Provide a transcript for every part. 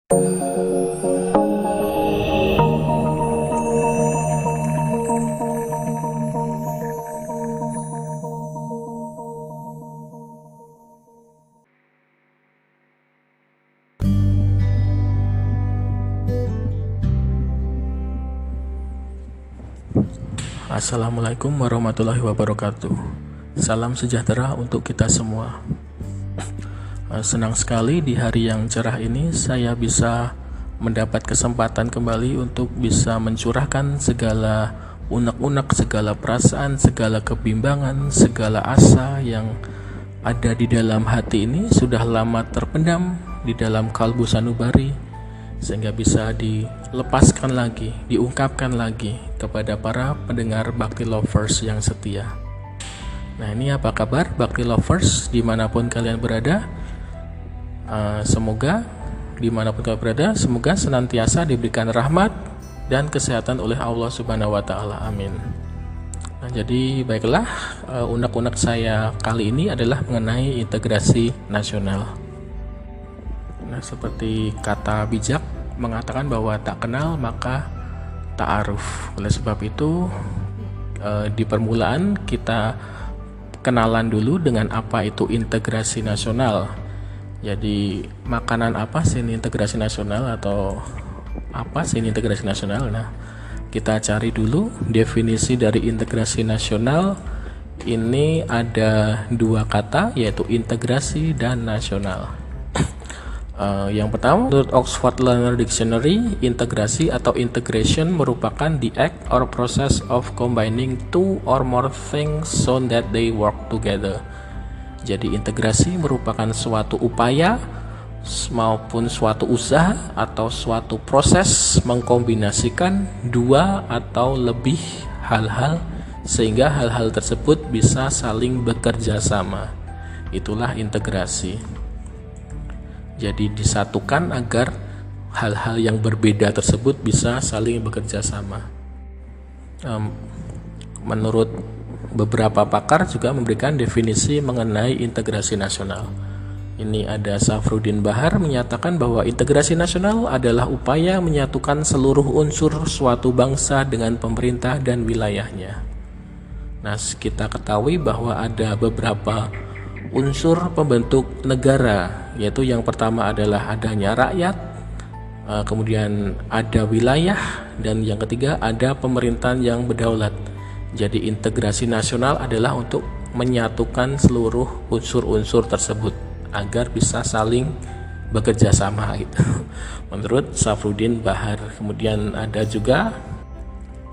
Assalamualaikum warahmatullahi wabarakatuh. Salam sejahtera untuk kita semua. Senang sekali di hari yang cerah ini saya bisa mendapat kesempatan kembali untuk bisa mencurahkan segala unek-unek, segala perasaan, segala kebimbangan, segala asa yang ada di dalam hati ini sudah lama terpendam di dalam kalbu sanubari, sehingga bisa dilepaskan lagi, diungkapkan lagi kepada para pendengar Bhakti Lovers yang setia. Nah, ini apa kabar Bhakti Lovers dimanapun kalian berada? Semoga dimanapun kalian berada, semoga senantiasa diberikan rahmat dan kesehatan oleh Allah Subhanahu wa Ta'ala. Amin. Nah, jadi baiklah, unek-unek saya kali ini adalah mengenai integrasi nasional. Nah, seperti kata bijak mengatakan bahwa tak kenal maka ta'aruf. Oleh sebab itu, di permulaan kita kenalan dulu dengan apa itu integrasi nasional. Jadi, makanan apa sih ini integrasi nasional, atau apa sih ini integrasi nasional? Nah, kita cari dulu definisi dari integrasi nasional. Ini ada dua kata, yaitu integrasi dan nasional. Yang pertama, menurut Oxford Learner Dictionary, integrasi atau integration merupakan the act or process of combining two or more things so that they work together. Jadi integrasi merupakan suatu upaya maupun suatu usaha atau suatu proses mengkombinasikan dua atau lebih hal-hal sehingga hal-hal tersebut bisa saling bekerja sama. Itulah integrasi. Jadi disatukan agar hal-hal yang berbeda tersebut bisa saling bekerja sama. Menurut beberapa pakar juga memberikan definisi mengenai integrasi nasional. Ini ada Safruddin Bahar menyatakan bahwa integrasi nasional adalah upaya menyatukan seluruh unsur suatu bangsa dengan pemerintah dan wilayahnya. Nah, kita ketahui bahwa ada beberapa unsur pembentuk negara, yaitu yang pertama adalah adanya rakyat, kemudian ada wilayah, dan yang ketiga ada pemerintahan yang berdaulat. Jadi integrasi nasional adalah untuk menyatukan seluruh unsur-unsur tersebut agar bisa saling bekerja sama gitu. Menurut Safruddin Bahar. Kemudian ada juga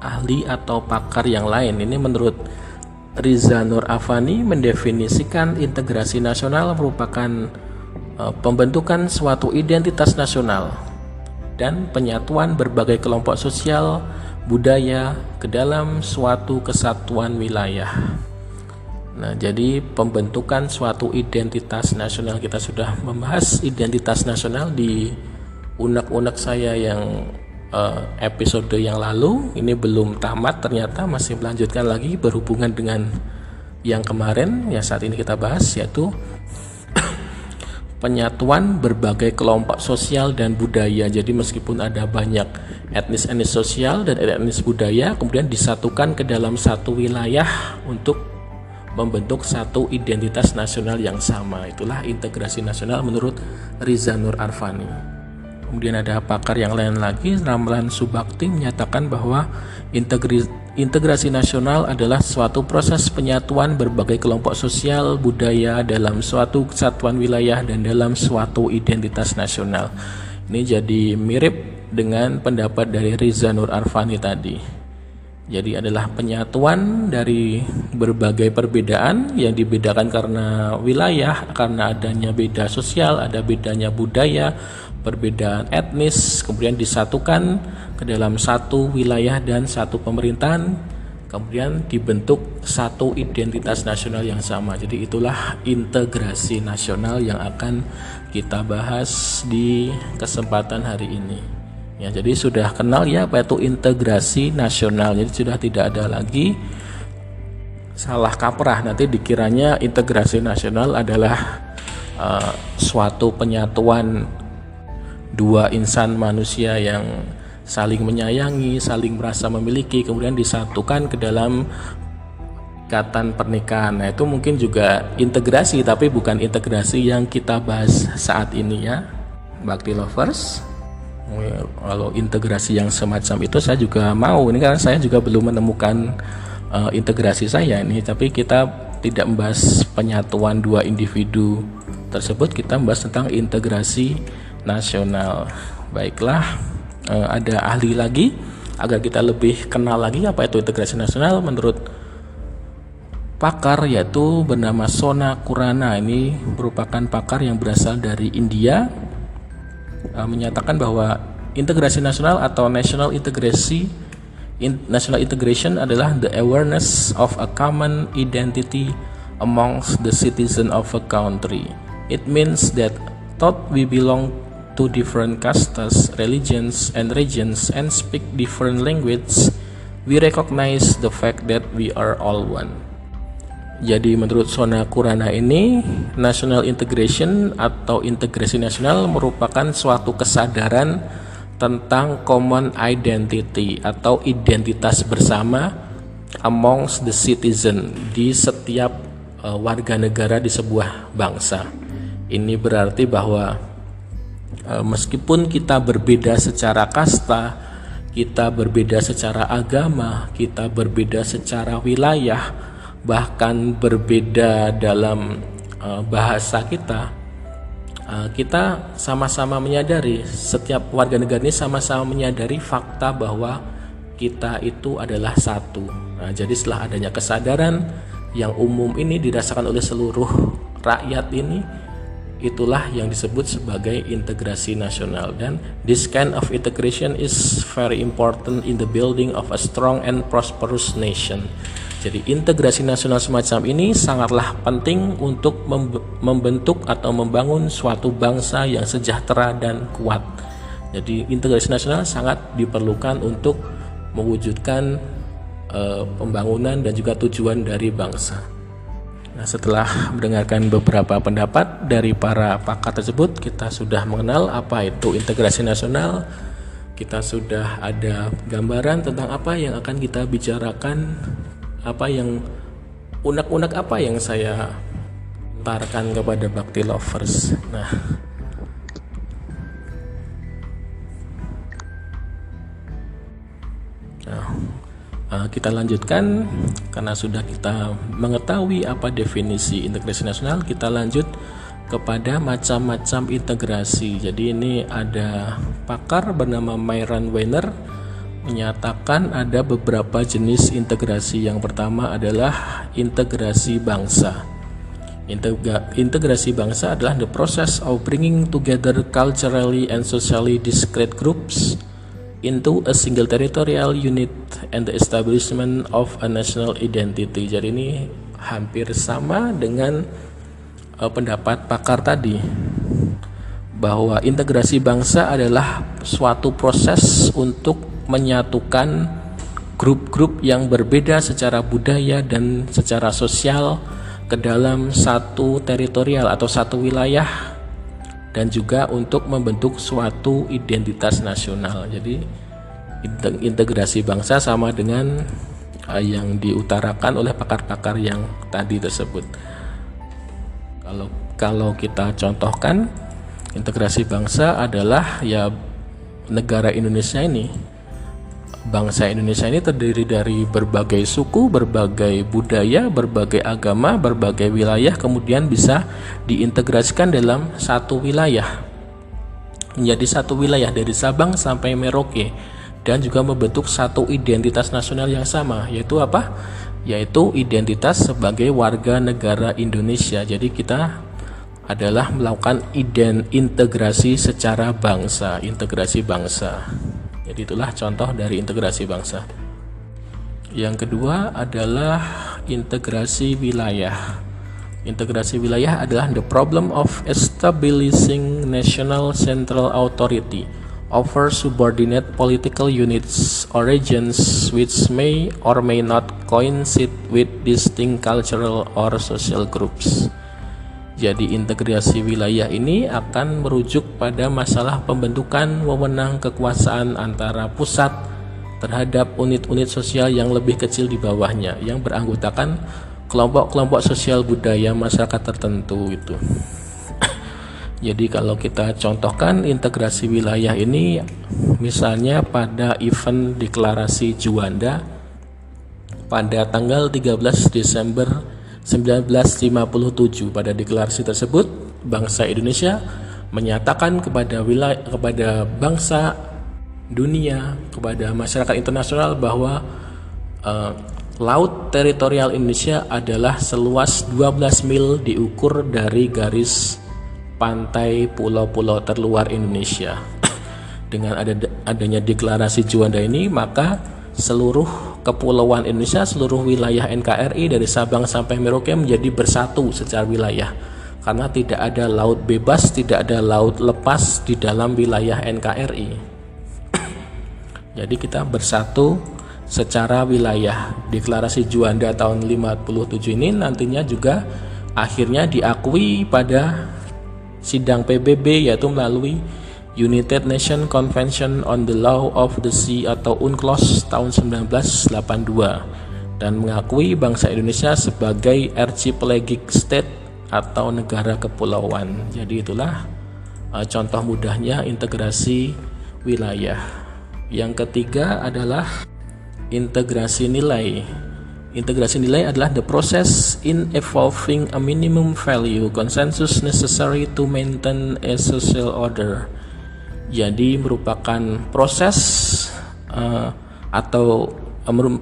ahli atau pakar yang lain. Ini menurut Riza Nur Afani mendefinisikan integrasi nasional merupakan pembentukan suatu identitas nasional dan penyatuan berbagai kelompok sosial, budaya ke dalam suatu kesatuan wilayah. Nah, jadi pembentukan suatu identitas nasional, kita sudah membahas identitas nasional di unek-unek saya yang episode yang lalu. Ini belum tamat, ternyata masih melanjutkan lagi berhubungan dengan yang kemarin yang saat ini kita bahas, yaitu penyatuan berbagai kelompok sosial dan budaya. Jadi meskipun ada banyak etnis sosial dan etnis budaya, kemudian disatukan ke dalam satu wilayah untuk membentuk satu identitas nasional yang sama. Itulah integrasi nasional menurut Riza Nur Arfani. Kemudian ada pakar yang lain lagi, Ramlan Subakti menyatakan bahwa integrasi nasional adalah suatu proses penyatuan berbagai kelompok sosial, budaya dalam suatu kesatuan wilayah dan dalam suatu identitas nasional. Ini jadi mirip dengan pendapat dari Riza Nur Arfani tadi. Jadi adalah penyatuan dari berbagai perbedaan yang dibedakan karena wilayah, karena adanya beda sosial, ada bedanya budaya, perbedaan etnis, kemudian disatukan ke dalam satu wilayah dan satu pemerintahan, kemudian dibentuk satu identitas nasional yang sama. Jadi itulah integrasi nasional yang akan kita bahas di kesempatan hari ini. Ya, jadi sudah kenal ya apa itu integrasi nasional. Jadi sudah tidak ada lagi salah kaprah nanti dikiranya integrasi nasional adalah suatu penyatuan dua insan manusia yang saling menyayangi, saling merasa memiliki, kemudian disatukan ke dalam ikatan pernikahan. Nah, itu mungkin juga integrasi, tapi bukan integrasi yang kita bahas saat ini ya, Bakti Lovers. Kalau integrasi yang semacam itu saya juga mau, ini karena saya juga belum menemukan integrasi saya ini, tapi kita tidak membahas penyatuan dua individu tersebut, kita membahas tentang integrasi nasional. Baiklah, ada ahli lagi agar kita lebih kenal lagi apa itu integrasi nasional menurut pakar, yaitu bernama Sona Kurana. Ini merupakan pakar yang berasal dari India, menyatakan bahwa integrasi nasional atau national integration adalah the awareness of a common identity amongst the citizens of a country. It means that though we belong to different castes, religions, and regions and speak different languages, we recognize the fact that we are all one. Jadi menurut Sona Kurana ini, national integration atau integrasi nasional merupakan suatu kesadaran tentang common identity atau identitas bersama amongst the citizen, di setiap warga negara di sebuah bangsa. Ini berarti bahwa meskipun kita berbeda secara kasta, kita berbeda secara agama, kita berbeda secara wilayah, bahkan berbeda dalam bahasa kita, kita sama-sama menyadari, setiap warga negara ini sama-sama menyadari fakta bahwa kita itu adalah satu. Nah, jadi setelah adanya kesadaran yang umum ini dirasakan oleh seluruh rakyat ini, itulah yang disebut sebagai integrasi nasional. Dan this kind of integration is very important in the building of a strong and prosperous nation. Jadi integrasi nasional semacam ini sangatlah penting untuk membentuk atau membangun suatu bangsa yang sejahtera dan kuat. Jadi integrasi nasional sangat diperlukan untuk mewujudkan pembangunan dan juga tujuan dari bangsa. Nah, setelah mendengarkan beberapa pendapat dari para pakar tersebut, kita sudah mengenal apa itu integrasi nasional. Kita sudah ada gambaran tentang apa yang akan kita bicarakan, apa yang unek-unek apa yang saya entarkan kepada Bakti Lovers. Nah, kita lanjutkan. Karena sudah kita mengetahui apa definisi integrasi nasional, kita lanjut kepada macam-macam integrasi. Jadi ini ada pakar bernama Myron Weiner menyatakan ada beberapa jenis integrasi. Yang pertama adalah integrasi bangsa. Integrasi bangsa adalah the process of bringing together culturally and socially discrete groups into a single territorial unit and the establishment of a national identity. Jadi ini hampir sama dengan pendapat pakar tadi, bahwa integrasi bangsa adalah suatu proses untuk menyatukan grup-grup yang berbeda secara budaya dan secara sosial ke dalam satu teritorial atau satu wilayah, dan juga untuk membentuk suatu identitas nasional. Jadi integrasi bangsa sama dengan yang diutarakan oleh pakar-pakar yang tadi tersebut. Kalau kita contohkan, integrasi bangsa adalah ya negara Indonesia ini. Bangsa Indonesia ini terdiri dari berbagai suku, berbagai budaya, berbagai agama, berbagai wilayah, kemudian bisa diintegrasikan dalam satu wilayah, menjadi satu wilayah dari Sabang sampai Merauke, dan juga membentuk satu identitas nasional yang sama, yaitu apa? Yaitu identitas sebagai warga negara Indonesia. Jadi kita adalah melakukan integrasi secara bangsa, integrasi bangsa. Jadi itulah contoh dari integrasi bangsa. Yang kedua adalah integrasi wilayah. Integrasi wilayah adalah the problem of establishing national central authority over subordinate political units or regions which may or may not coincide with distinct cultural or social groups. Jadi integrasi wilayah ini akan merujuk pada masalah pembentukan wewenang kekuasaan antara pusat terhadap unit-unit sosial yang lebih kecil di bawahnya yang beranggotakan kelompok-kelompok sosial budaya masyarakat tertentu itu. Jadi kalau kita contohkan integrasi wilayah ini misalnya pada event deklarasi Juanda pada tanggal 13 Desember 1957. Pada deklarasi tersebut, bangsa Indonesia menyatakan kepada bangsa dunia, kepada masyarakat internasional bahwa laut teritorial Indonesia adalah seluas 12 mil diukur dari garis pantai pulau-pulau terluar Indonesia. Dengan adanya deklarasi Juanda ini, maka seluruh kepulauan Indonesia, seluruh wilayah NKRI dari Sabang sampai Merauke menjadi bersatu secara wilayah, karena tidak ada laut bebas, tidak ada laut lepas di dalam wilayah NKRI. Jadi kita bersatu secara wilayah. Deklarasi Juanda tahun 57 ini nantinya juga akhirnya diakui pada sidang PBB, yaitu melalui United Nations Convention on the Law of the Sea atau UNCLOS tahun 1982 dan mengakui bangsa Indonesia sebagai archipelagic state atau negara kepulauan. Jadi itulah contoh mudahnya integrasi wilayah. Yang ketiga adalah integrasi nilai. Integrasi nilai adalah the process in evolving a minimum value consensus necessary to maintain a social order. Jadi merupakan proses atau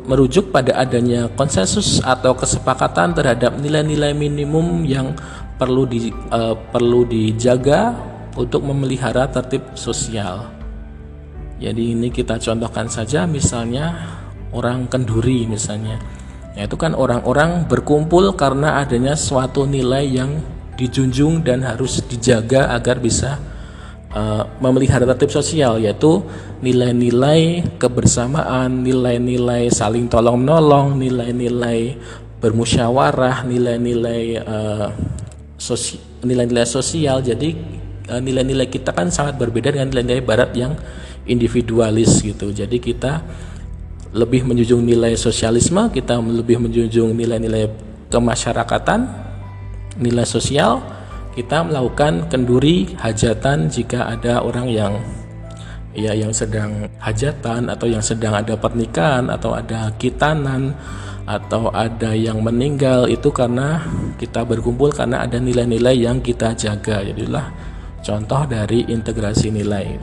merujuk pada adanya konsensus atau kesepakatan terhadap nilai-nilai minimum yang perlu dijaga untuk memelihara tertib sosial. Jadi ini kita contohkan saja, misalnya orang Kenduri misalnya. Itu kan orang-orang berkumpul karena adanya suatu nilai yang dijunjung dan harus dijaga agar bisa memelihara tertib sosial, yaitu nilai-nilai kebersamaan, nilai-nilai saling tolong-menolong, nilai-nilai bermusyawarah, nilai-nilai sosial. Jadi nilai-nilai kita kan sangat berbeda dengan nilai-nilai barat yang individualis gitu. Jadi kita lebih menjunjung nilai sosialisme, kita lebih menjunjung nilai-nilai kemasyarakatan, nilai sosial. Kita melakukan kenduri hajatan jika ada orang yang sedang hajatan, atau yang sedang ada pernikahan, atau ada khitanan, atau ada yang meninggal, itu karena kita berkumpul karena ada nilai-nilai yang kita jaga. Jadilah contoh dari integrasi nilai.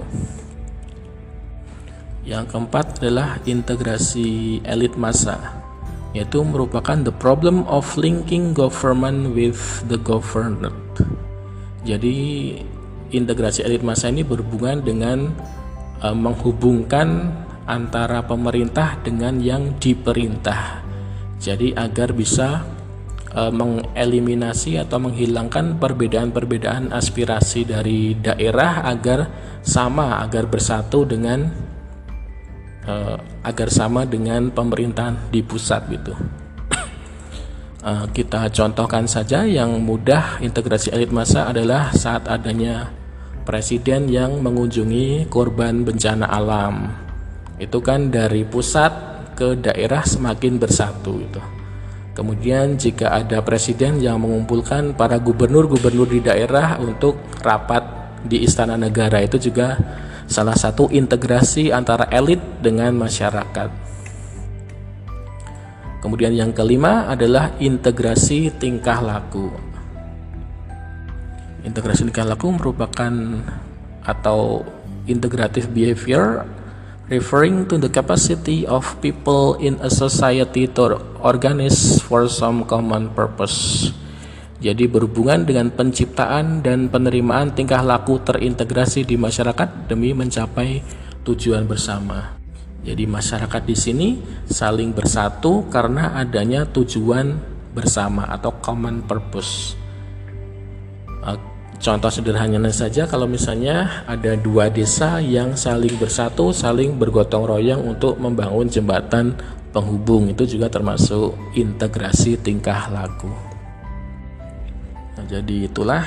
Yang keempat adalah integrasi elit massa, yaitu merupakan the problem of linking government with the governed. Jadi integrasi elit massa ini berhubungan dengan menghubungkan antara pemerintah dengan yang diperintah. Jadi agar bisa mengeliminasi atau menghilangkan perbedaan-perbedaan aspirasi dari daerah agar bersatu dengan pemerintahan di pusat gitu. Kita contohkan saja yang mudah integrasi elit massa adalah saat adanya presiden yang mengunjungi korban bencana alam. Itu kan dari pusat ke daerah semakin bersatu itu. Kemudian jika ada presiden yang mengumpulkan para gubernur-gubernur di daerah untuk rapat di Istana Negara, itu juga salah satu integrasi antara elit dengan masyarakat. Kemudian yang kelima adalah integrasi tingkah laku. Integrasi tingkah laku merupakan atau integrative behavior referring to the capacity of people in a society to organize for some common purpose. Jadi berhubungan dengan penciptaan dan penerimaan tingkah laku terintegrasi di masyarakat demi mencapai tujuan bersama. Jadi masyarakat di sini saling bersatu karena adanya tujuan bersama atau common purpose. Contoh sederhananya saja, kalau misalnya ada dua desa yang saling bersatu, saling bergotong royong untuk membangun jembatan penghubung, itu juga termasuk integrasi tingkah laku. jadi itulah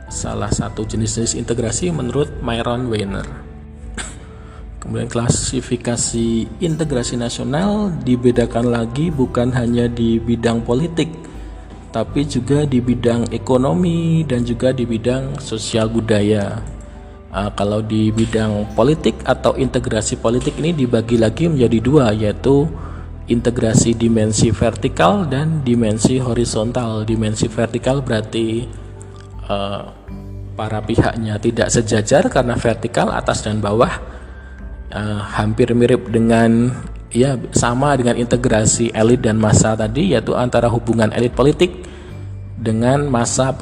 salah satu jenis-jenis integrasi menurut Myron Weiner. Kemudian klasifikasi integrasi nasional dibedakan lagi bukan hanya di bidang politik, tapi juga di bidang ekonomi dan juga di bidang sosial budaya. Kalau di bidang politik atau integrasi politik ini dibagi lagi menjadi dua, yaitu integrasi dimensi vertikal dan dimensi horizontal. Dimensi vertikal berarti para pihaknya tidak sejajar karena vertikal atas dan bawah. Hampir mirip dengan sama dengan integrasi elit dan massa tadi, yaitu antara hubungan elit politik dengan massa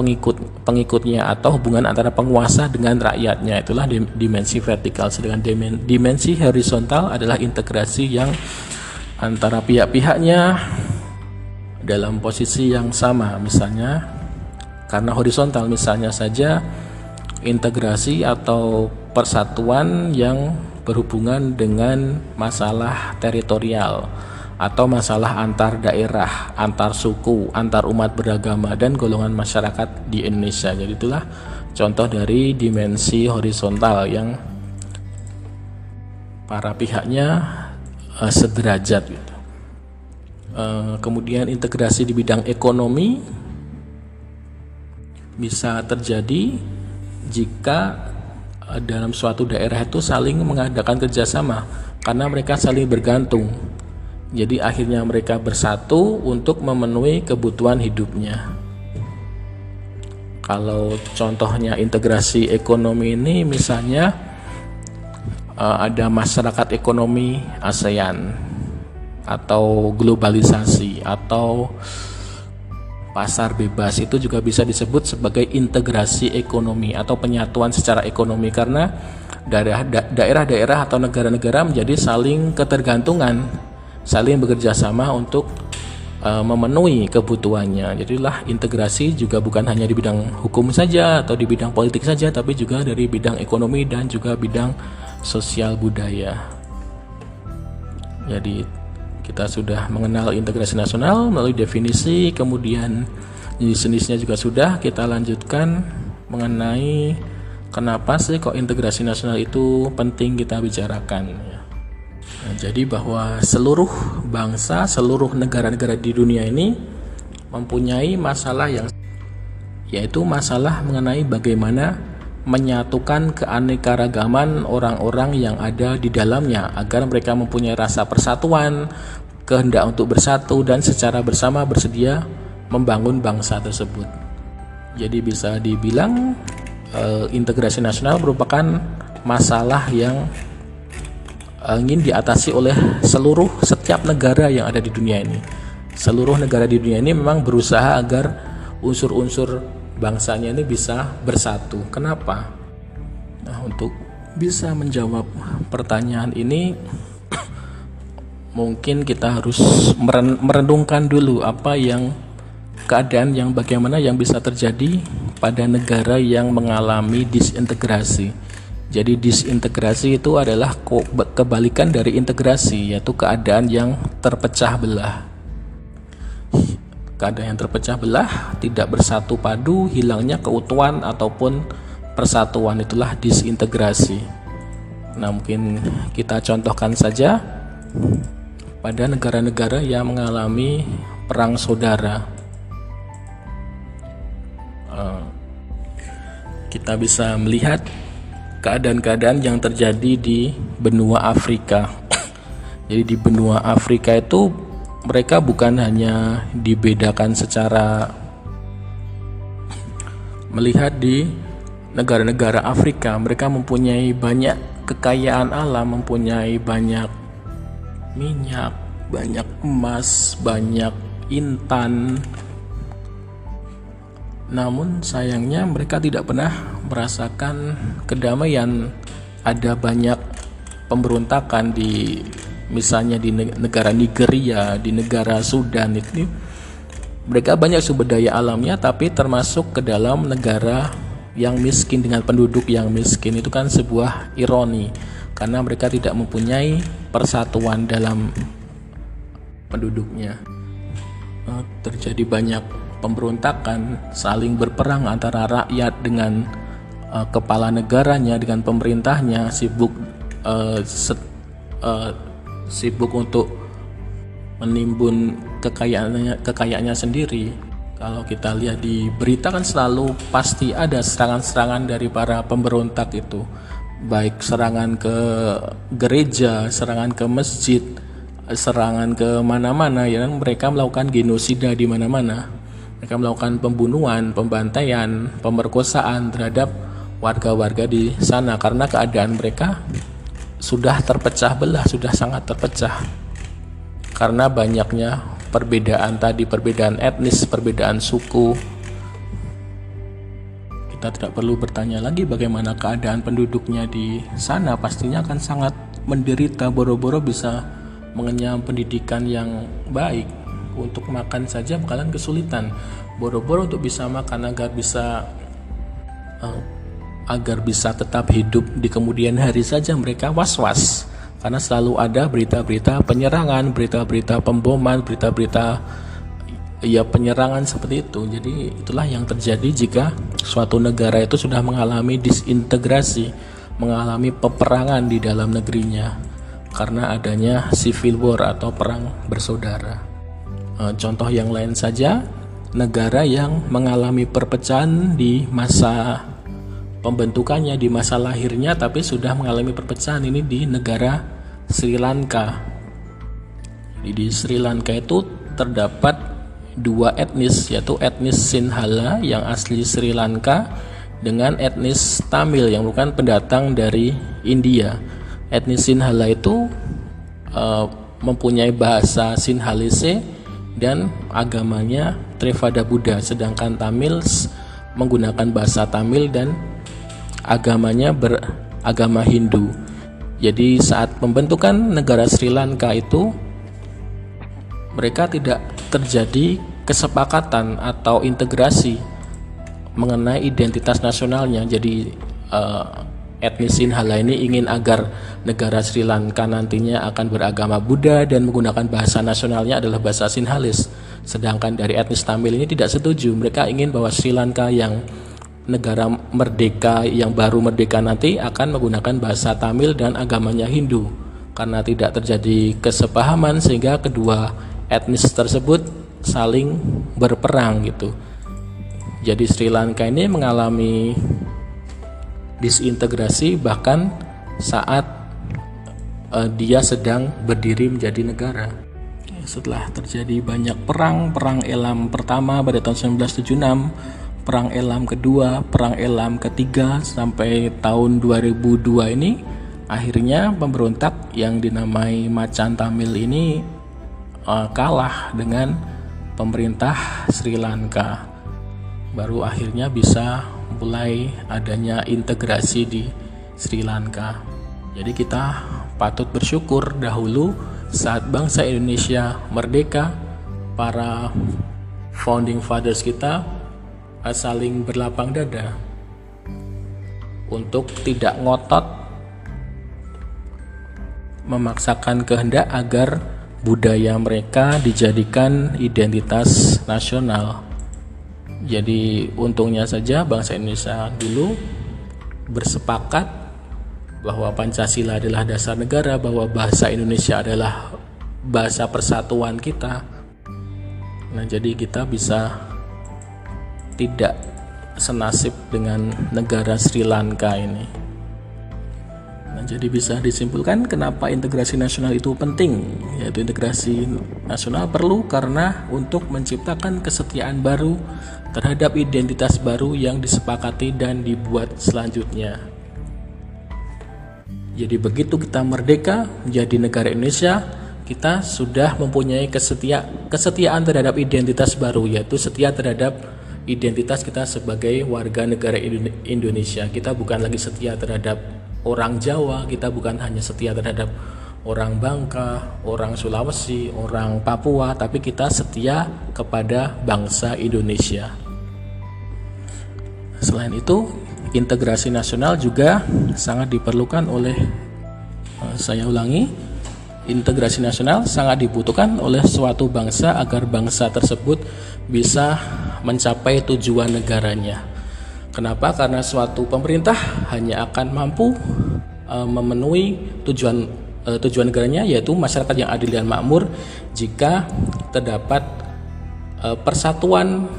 pengikutnya atau hubungan antara penguasa dengan rakyatnya. Itulah dimensi vertikal. Sedangkan dimensi horizontal adalah integrasi yang antara pihak-pihaknya dalam posisi yang sama. Misalnya karena horizontal, misalnya saja integrasi atau persatuan yang berhubungan dengan masalah teritorial atau masalah antar daerah, antar suku, antar umat beragama dan golongan masyarakat di Indonesia. Jadi itulah contoh dari dimensi horizontal yang para pihaknya sederajat gitu. Kemudian integrasi di bidang ekonomi bisa terjadi jika dalam suatu daerah itu saling mengadakan kerjasama karena mereka saling bergantung. Jadi akhirnya mereka bersatu untuk memenuhi kebutuhan hidupnya. Kalau contohnya integrasi ekonomi ini misalnya ada masyarakat ekonomi ASEAN atau globalisasi atau pasar bebas, itu juga bisa disebut sebagai integrasi ekonomi atau penyatuan secara ekonomi karena daerah-daerah atau negara-negara menjadi saling ketergantungan, saling bekerja sama untuk memenuhi kebutuhannya. Jadilah integrasi juga bukan hanya di bidang hukum saja atau di bidang politik saja, tapi juga dari bidang ekonomi dan juga bidang sosial budaya. Jadi kita sudah mengenal integrasi nasional melalui definisi, kemudian jenis-jenisnya juga sudah. Kita lanjutkan mengenai kenapa sih kok integrasi nasional itu penting kita bicarakan. Nah, jadi bahwa seluruh bangsa, seluruh negara-negara di dunia ini mempunyai masalah yaitu masalah mengenai bagaimana menyatukan keanekaragaman orang-orang yang ada di dalamnya agar mereka mempunyai rasa persatuan, kehendak untuk bersatu dan secara bersama bersedia membangun bangsa tersebut. Jadi bisa dibilang integrasi nasional merupakan masalah yang ingin diatasi oleh setiap negara yang ada di dunia ini. Seluruh negara di dunia ini memang berusaha agar unsur-unsur bangsanya ini bisa bersatu. Kenapa? Nah, untuk bisa menjawab pertanyaan ini mungkin kita harus merenungkan dulu keadaan yang bagaimana yang bisa terjadi pada negara yang mengalami disintegrasi. Jadi disintegrasi itu adalah kebalikan dari integrasi, yaitu keadaan yang terpecah belah. Keadaan yang terpecah belah, tidak bersatu padu, hilangnya keutuhan ataupun persatuan, itulah disintegrasi. Nah, mungkin kita contohkan saja pada negara-negara yang mengalami perang saudara. Kita bisa melihat keadaan-keadaan yang terjadi di benua Afrika. Jadi di benua Afrika itu mereka bukan hanya dibedakan secara melihat di negara-negara Afrika, mereka mempunyai banyak kekayaan alam, mempunyai banyak minyak, banyak emas, banyak intan. Namun sayangnya mereka tidak pernah merasakan kedamaian. Ada banyak pemberontakan misalnya di negara Nigeria, di negara Sudan. Itu mereka banyak sumber daya alamnya, tapi termasuk ke dalam negara yang miskin dengan penduduk yang miskin. Itu kan sebuah ironi karena mereka tidak mempunyai persatuan dalam penduduknya. Terjadi banyak pemberontakan, saling berperang antara rakyat dengan kepala negaranya, dengan pemerintahnya, sibuk untuk menimbun kekayaannya sendiri. Kalau kita lihat di berita kan selalu pasti ada serangan-serangan dari para pemberontak itu, baik serangan ke gereja, serangan ke masjid, serangan ke mana-mana, ya kan. Mereka melakukan genosida di mana-mana. Mereka melakukan pembunuhan, pembantaian, pemerkosaan terhadap warga-warga di sana karena keadaan mereka sudah terpecah belah, sudah sangat terpecah karena banyaknya perbedaan tadi, perbedaan etnis, perbedaan suku. Kita tidak perlu bertanya lagi bagaimana keadaan penduduknya di sana, pastinya akan sangat menderita. Boro-boro bisa mengenyam pendidikan yang baik, untuk makan saja bakalan kesulitan. Boro-boro untuk bisa makan agar bisa tetap hidup di kemudian hari saja mereka was-was, karena selalu ada berita-berita penyerangan, berita-berita pemboman, berita-berita penyerangan seperti itu. Jadi itulah yang terjadi jika suatu negara itu sudah mengalami disintegrasi, mengalami peperangan di dalam negerinya karena adanya civil war atau perang bersaudara. Contoh yang lain saja, negara yang mengalami perpecahan di masa pembentukannya, di masa lahirnya, tapi sudah mengalami perpecahan, ini di negara Sri Lanka. Di Sri Lanka itu terdapat dua etnis, yaitu etnis Sinhala yang asli Sri Lanka dengan etnis Tamil yang bukan pendatang dari India. Etnis Sinhala itu mempunyai bahasa Sinhalese dan agamanya Theravada Buddha, sedangkan Tamils menggunakan bahasa Tamil dan agamanya beragama Hindu. Jadi saat pembentukan negara Sri Lanka itu mereka tidak terjadi kesepakatan atau integrasi mengenai identitas nasionalnya. Jadi etnis Sinhala ini ingin agar negara Sri Lanka nantinya akan beragama Buddha dan menggunakan bahasa nasionalnya adalah bahasa Sinhalese. Sedangkan dari etnis Tamil ini tidak setuju. Mereka ingin bahwa Sri Lanka yang negara merdeka, yang baru merdeka nanti akan menggunakan bahasa Tamil dan agamanya Hindu. Karena tidak terjadi kesepahaman sehingga kedua etnis tersebut saling berperang gitu. Jadi Sri Lanka ini mengalami disintegrasi bahkan saat dia sedang berdiri menjadi negara. Setelah terjadi banyak perang Elam pertama pada tahun 1976, perang Elam kedua, perang Elam ketiga sampai tahun 2002 ini, akhirnya pemberontak yang dinamai Macan Tamil ini kalah dengan pemerintah Sri Lanka. Baru akhirnya bisa mulai adanya integrasi di Sri Lanka. Jadi kita patut bersyukur dahulu saat bangsa Indonesia merdeka, para founding fathers kita saling berlapang dada untuk tidak ngotot memaksakan kehendak agar budaya mereka dijadikan identitas nasional. Jadi untungnya saja bangsa Indonesia dulu bersepakat bahwa Pancasila adalah dasar negara, bahwa bahasa Indonesia adalah bahasa persatuan kita. Nah, jadi kita bisa tidak senasib dengan negara Sri Lanka ini. Nah, jadi bisa disimpulkan kenapa integrasi nasional itu penting, yaitu integrasi nasional perlu karena untuk menciptakan kesetiaan baru terhadap identitas baru yang disepakati dan dibuat selanjutnya. Jadi begitu kita merdeka menjadi negara Indonesia, kita sudah mempunyai kesetiaan terhadap identitas baru, yaitu setia terhadap identitas kita sebagai warga negara Indonesia. Kita bukan lagi setia terhadap orang Jawa, kita bukan hanya setia terhadap orang Bangka, orang Sulawesi, orang Papua, tapi kita setia kepada bangsa Indonesia. Selain itu, integrasi nasional juga sangat diperlukan oleh, saya ulangi, integrasi nasional sangat dibutuhkan oleh suatu bangsa agar bangsa tersebut bisa mencapai tujuan negaranya. Kenapa? Karena suatu pemerintah hanya akan mampu memenuhi tujuan negaranya, yaitu masyarakat yang adil dan makmur, jika terdapat persatuan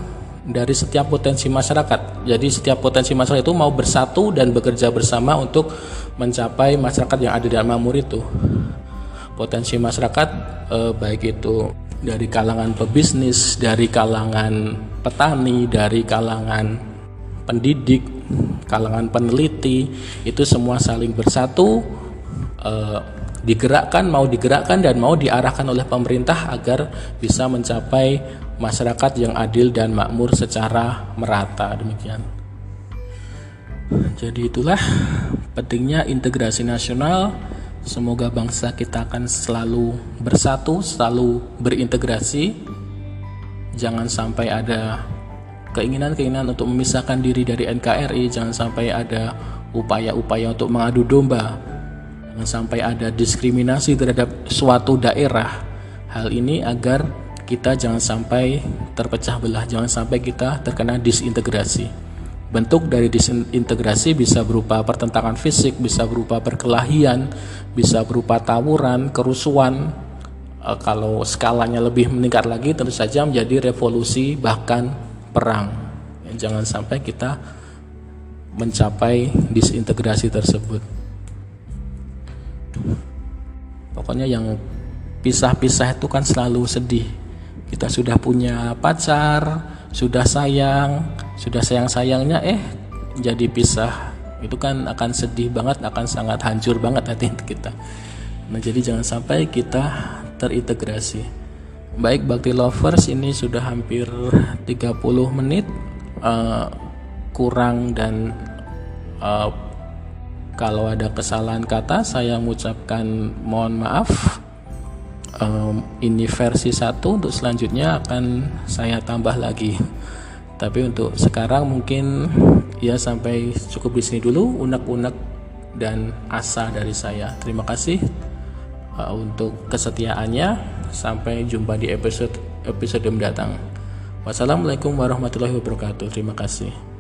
dari setiap potensi masyarakat. Jadi setiap potensi masyarakat itu mau bersatu dan bekerja bersama untuk mencapai masyarakat yang adil dan makmur itu. Potensi masyarakat baik itu dari kalangan pebisnis, dari kalangan petani, dari kalangan pendidik, kalangan peneliti, itu semua saling bersatu, mau digerakkan dan mau diarahkan oleh pemerintah agar bisa mencapai masyarakat yang adil dan makmur secara merata. Demikian. Jadi itulah pentingnya integrasi nasional. Semoga bangsa kita akan selalu bersatu, selalu berintegrasi. Jangan sampai ada keinginan untuk memisahkan diri dari NKRI, jangan sampai ada upaya-upaya untuk mengadu domba, jangan sampai ada diskriminasi terhadap suatu daerah. Hal ini agar kita jangan sampai terpecah belah, jangan sampai kita terkena disintegrasi. Bentuk dari disintegrasi bisa berupa pertentangan fisik, bisa berupa perkelahian, bisa berupa tawuran, kerusuhan. Kalau skalanya lebih meningkat lagi, tentu saja menjadi revolusi, bahkan perang. Jangan sampai kita mencapai disintegrasi tersebut. Pokoknya yang pisah-pisah itu kan selalu sedih. Kita sudah punya pacar, sudah sayang-sayangnya jadi pisah. Itu kan akan sedih banget, akan sangat hancur banget hati kita. Nah, jadi jangan sampai kita terintegrasi. Baik Bakti Lovers, ini sudah hampir 30 menit kurang, dan kalau ada kesalahan kata saya mengucapkan mohon maaf. Ini versi 1, untuk selanjutnya akan saya tambah lagi. Tapi untuk sekarang mungkin ya sampai cukup di sini dulu unek-unek dan asa dari saya. Terima kasih untuk kesetiaannya. Sampai jumpa di episode mendatang. Wassalamualaikum warahmatullahi wabarakatuh. Terima kasih.